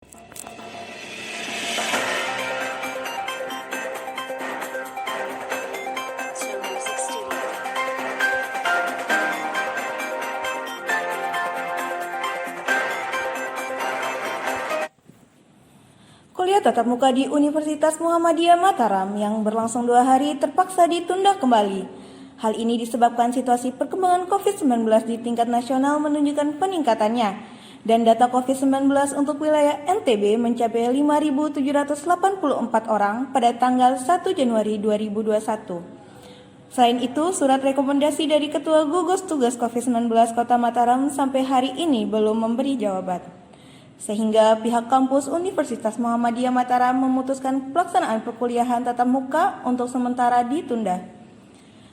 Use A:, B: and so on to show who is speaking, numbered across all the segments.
A: Kuliah tatap muka di Universitas Muhammadiyah Mataram yang berlangsung 2 hari terpaksa ditunda kembali. Hal ini disebabkan situasi perkembangan COVID-19 di tingkat nasional menunjukkan peningkatannya, dan data COVID-19 untuk wilayah NTB mencapai 5.784 orang pada tanggal 1 Januari 2021. Selain itu, surat rekomendasi dari Ketua Gugus Tugas COVID-19 Kota Mataram sampai hari ini belum memberi jawaban. Sehingga pihak kampus Universitas Muhammadiyah Mataram memutuskan pelaksanaan perkuliahan tatap muka untuk sementara ditunda.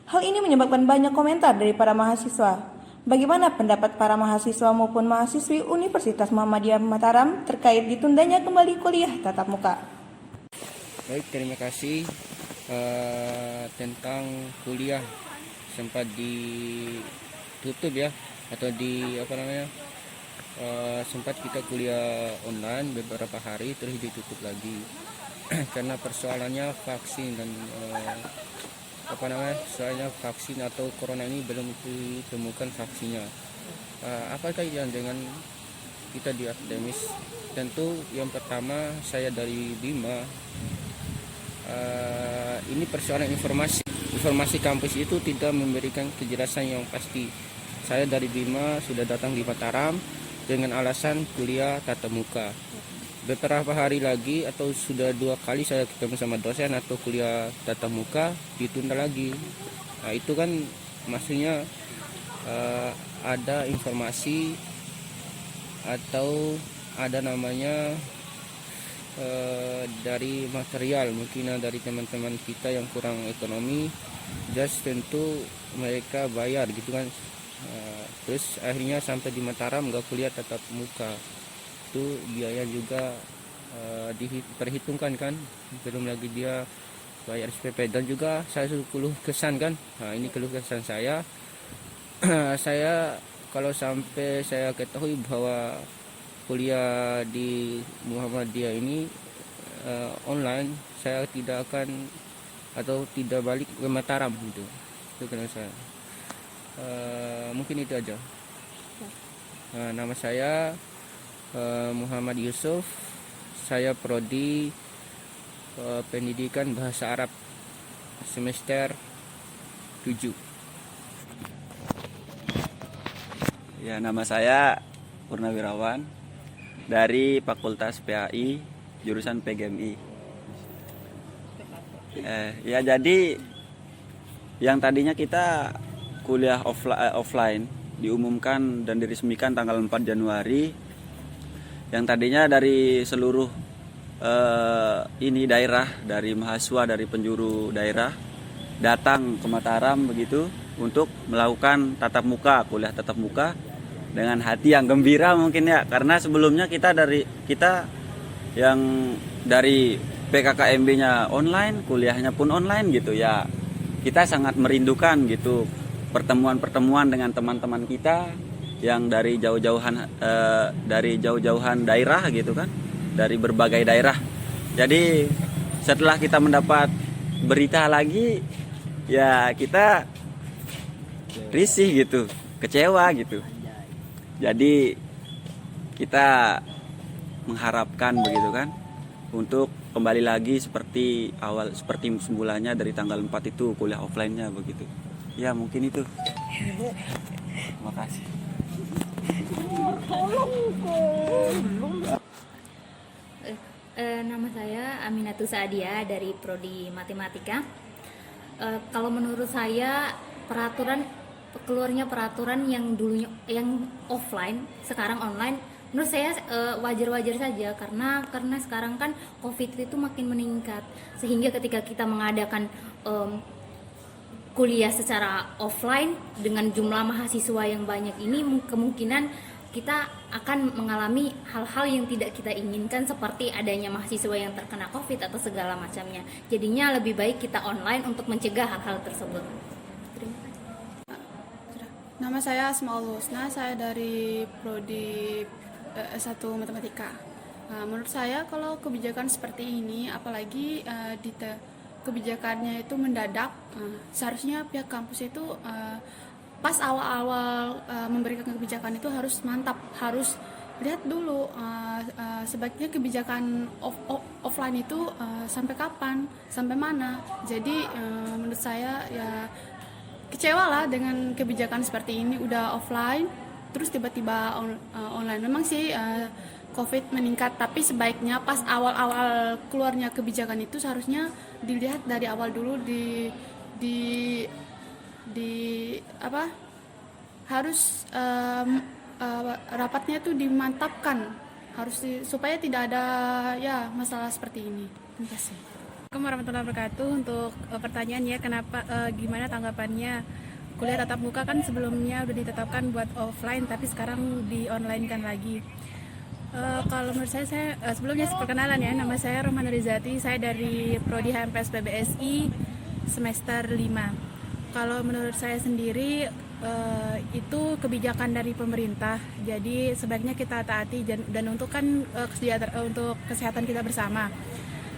A: Hal ini menyebabkan banyak komentar dari para mahasiswa. Bagaimana pendapat para mahasiswa maupun mahasiswi Universitas Muhammadiyah Mataram terkait ditundanya kembali kuliah tatap muka?
B: Baik, terima kasih. Tentang kuliah sempat ditutup ya, atau sempat kita kuliah online beberapa hari terus ditutup lagi karena persoalannya vaksin dan soalnya vaksin atau corona ini belum ditemukan vaksinnya. Apa kaitan dengan kita di akademis? Tentu yang pertama, saya dari Bima. Ini persoalan informasi kampus itu tidak memberikan kejelasan yang pasti. Saya dari Bima sudah datang di Mataram dengan alasan kuliah tatap muka. Beberapa hari lagi atau sudah 2 kali saya ketemu sama dosen atau kuliah tatap muka ditunda lagi. Nah, itu kan maksudnya ada informasi atau ada namanya dari material, mungkin dari teman-teman kita yang kurang ekonomi, just tentu mereka bayar gitu kan. Terus akhirnya sampai di Mataram nggak kuliah tatap muka, itu biaya juga diperhitungkan kan, belum lagi dia bayar SPP. Dan juga saya keluh kesan kan, nah ini keluh kesan saya. Saya kalau sampai saya ketahui bahwa kuliah di Muhammadiyah ini online, saya tidak akan atau tidak balik ke Mataram gitu. Itu karena saya. Mungkin itu aja. Nama saya Muhammad Yusuf. Saya prodi pendidikan bahasa Arab semester 7.
C: Ya, nama saya Purnawirawan dari Fakultas PAI jurusan PGMI. Ya, jadi yang tadinya kita kuliah offline diumumkan dan diresmikan tanggal 4 Januari, yang tadinya dari seluruh daerah, dari mahasiswa dari penjuru daerah datang ke Mataram begitu untuk melakukan kuliah tatap muka dengan hati yang gembira mungkin ya, karena sebelumnya kita yang dari PKKMB-nya online, kuliahnya pun online gitu ya. Kita sangat merindukan gitu pertemuan dengan teman-teman kita yang dari jauh-jauhan daerah gitu kan, dari berbagai daerah. Jadi setelah kita mendapat berita lagi, ya kita risih gitu, kecewa gitu. Jadi kita mengharapkan begitu kan untuk kembali lagi seperti semulanya dari tanggal 4 itu kuliah offline-nya begitu. Ya, mungkin itu. Terima kasih.
D: Nama saya Aminatul Saadia dari Prodi Matematika. Kalau menurut saya keluarnya peraturan yang dulunya yang offline sekarang online, menurut saya wajar-wajar saja, karena sekarang kan COVID itu makin meningkat, sehingga ketika kita mengadakan kuliah secara offline dengan jumlah mahasiswa yang banyak ini, kemungkinan kita akan mengalami hal-hal yang tidak kita inginkan, seperti adanya mahasiswa yang terkena COVID atau segala macamnya. Jadinya lebih baik kita online untuk mencegah hal-hal tersebut. Terima kasih.
E: Nama saya Asmaul Husna, saya dari Prodi S1 Matematika. Menurut saya kalau kebijakan seperti ini, apalagi kebijakannya itu mendadak, seharusnya pihak kampus itu pas awal-awal memberikan kebijakan itu harus mantap, harus lihat dulu sebaiknya kebijakan offline itu sampai kapan, sampai mana. Jadi menurut saya ya kecewa lah dengan kebijakan seperti ini, udah offline terus tiba-tiba online. Memang sih COVID meningkat, tapi sebaiknya pas awal-awal keluarnya kebijakan itu seharusnya dilihat dari awal dulu, harus rapatnya itu dimantapkan, supaya tidak ada ya masalah seperti ini. Terima kasih.
F: Assalamualaikum warahmatullahi wabarakatuh. Untuk pertanyaan ya, gimana tanggapannya kuliah tatap muka kan sebelumnya udah ditetapkan buat offline tapi sekarang di online kan lagi. Kalau menurut saya sebelumnya perkenalan ya, nama saya Rohman Rizati, saya dari Prodi HMPS PBSI semester 5. Kalau menurut saya sendiri itu kebijakan dari pemerintah, jadi sebaiknya kita taati dan untuk untuk kesehatan kita bersama.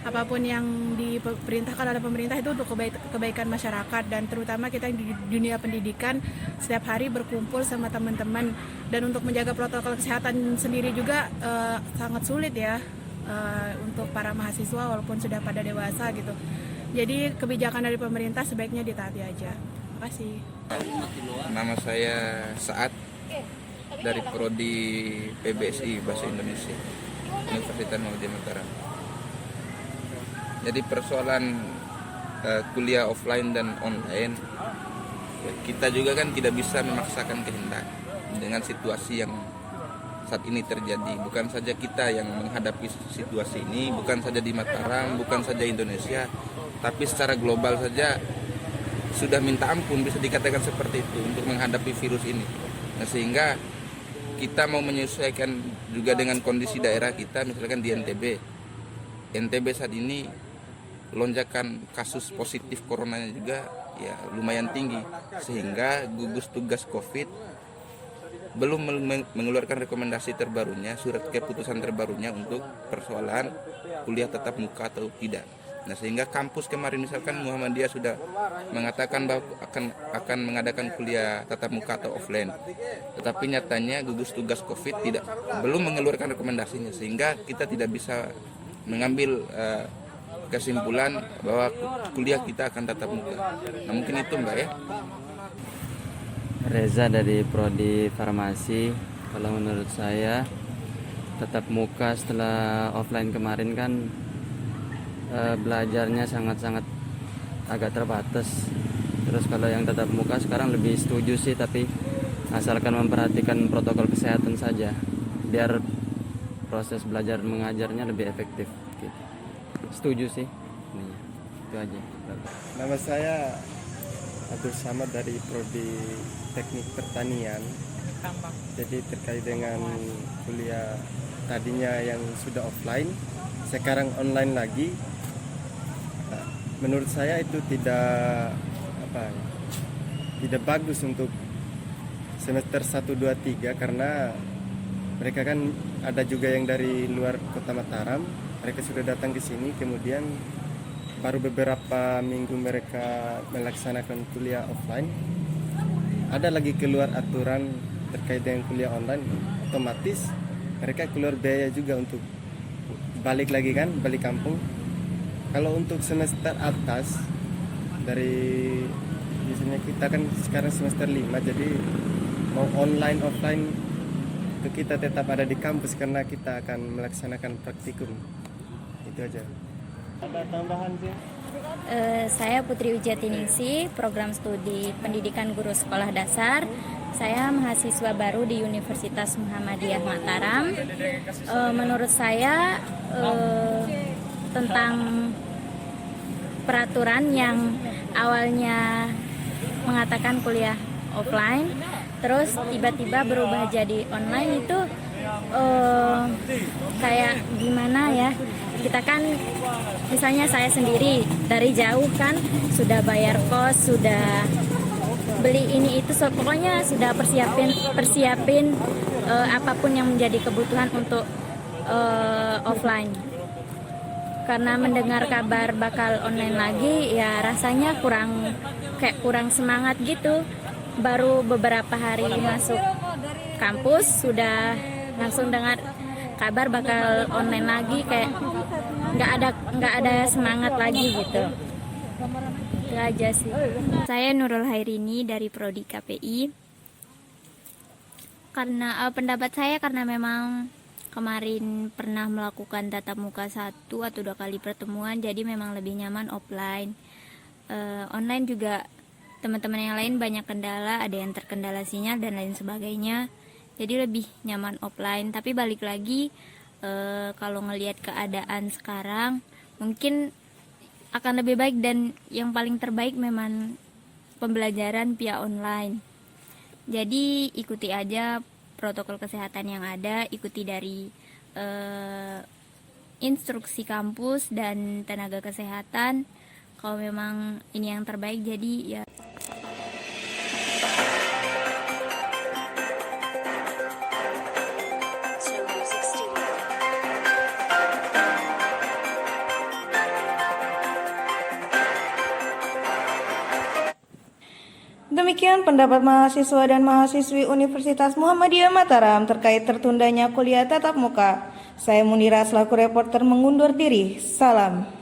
F: Apapun yang diperintahkan oleh pemerintah itu untuk kebaikan masyarakat, dan terutama kita di dunia pendidikan setiap hari berkumpul sama teman-teman, dan untuk menjaga protokol kesehatan sendiri juga sangat sulit ya untuk para mahasiswa walaupun sudah pada dewasa gitu. Jadi kebijakan dari pemerintah sebaiknya ditaati aja. Terima kasih.
B: Nama saya Saat dari Prodi PBSI Bahasa Indonesia Universitas Muhammadiyah Mataram. Jadi persoalan kuliah offline dan online, kita juga kan tidak bisa memaksakan kehendak dengan situasi yang saat ini terjadi. Bukan saja kita yang menghadapi situasi ini, bukan saja di Mataram, bukan saja Indonesia, tapi secara global saja sudah minta ampun, bisa dikatakan seperti itu, untuk menghadapi virus ini. Nah, sehingga kita mau menyesuaikan juga dengan kondisi daerah kita, misalkan di NTB saat ini lonjakan kasus positif coronanya juga ya lumayan tinggi, sehingga gugus tugas COVID belum mengeluarkan rekomendasi terbarunya, surat keputusan terbarunya untuk persoalan kuliah tatap muka atau tidak. Nah, sehingga kampus kemarin misalkan Muhammadiyah sudah mengatakan bahwa akan mengadakan kuliah tatap muka atau offline, tetapi nyatanya gugus tugas COVID belum mengeluarkan rekomendasinya, sehingga kita tidak bisa mengambil kesimpulan bahwa kuliah kita akan tatap muka. Nah, mungkin itu Mbak ya.
C: Reza dari Prodi Farmasi. Kalau menurut saya tatap muka setelah offline kemarin kan belajarnya sangat-sangat agak terbatas. Terus kalau yang tatap muka sekarang lebih setuju sih, tapi asalkan memperhatikan protokol kesehatan saja, biar proses belajar mengajarnya lebih efektif gitu. Setuju sih. Nih, itu aja.
G: Nama saya Abdul Samad dari Prodi Teknik Pertanian. Jadi terkait dengan kuliah tadinya yang sudah offline, sekarang online lagi. Menurut saya itu tidak bagus untuk semester 1, 2, 3, karena mereka kan ada juga yang dari luar kota Mataram. Mereka sudah datang ke sini, kemudian baru beberapa minggu mereka melaksanakan kuliah offline. Ada lagi keluar aturan terkait dengan kuliah online, otomatis mereka keluar biaya juga untuk balik lagi kan, balik kampung. Kalau untuk semester atas, dari biasanya kita kan sekarang semester 5, jadi mau online offline itu kita tetap ada di kampus karena kita akan melaksanakan praktikum. Itu aja. Ada tambahan sih?
H: Saya Putri Wijatiningsih, program studi pendidikan guru sekolah dasar. Saya mahasiswa baru di Universitas Muhammadiyah Mataram. Menurut saya tentang peraturan yang awalnya mengatakan kuliah offline, terus tiba-tiba berubah jadi online itu kayak gimana ya? Kita kan misalnya saya sendiri dari jauh kan sudah bayar kos, sudah beli ini itu, pokoknya sudah persiapin apapun yang menjadi kebutuhan untuk offline. Karena mendengar kabar bakal online lagi, ya rasanya kurang semangat gitu. Baru beberapa hari masuk kampus sudah langsung dengar kabar bakal online lagi, kayak nggak ada semangat lagi gitu. Itu aja sih. Saya Nurul Hairini dari Prodi KPI. Karena pendapat saya, karena memang kemarin pernah melakukan tatap muka 1 atau 2 kali pertemuan, jadi memang lebih nyaman offline. Online juga teman-teman yang lain banyak kendala, ada yang terkendala sinyal dan lain sebagainya, jadi lebih nyaman offline. Tapi balik lagi, kalau ngelihat keadaan sekarang mungkin akan lebih baik, dan yang paling terbaik memang pembelajaran via online. Jadi ikuti aja protokol kesehatan yang ada, ikuti dari instruksi kampus dan tenaga kesehatan. Kalau memang ini yang terbaik, jadi ya.
A: Demikian pendapat mahasiswa dan mahasiswi Universitas Muhammadiyah Mataram terkait tertundanya kuliah tatap muka. Saya Munira selaku reporter mengundur diri. Salam.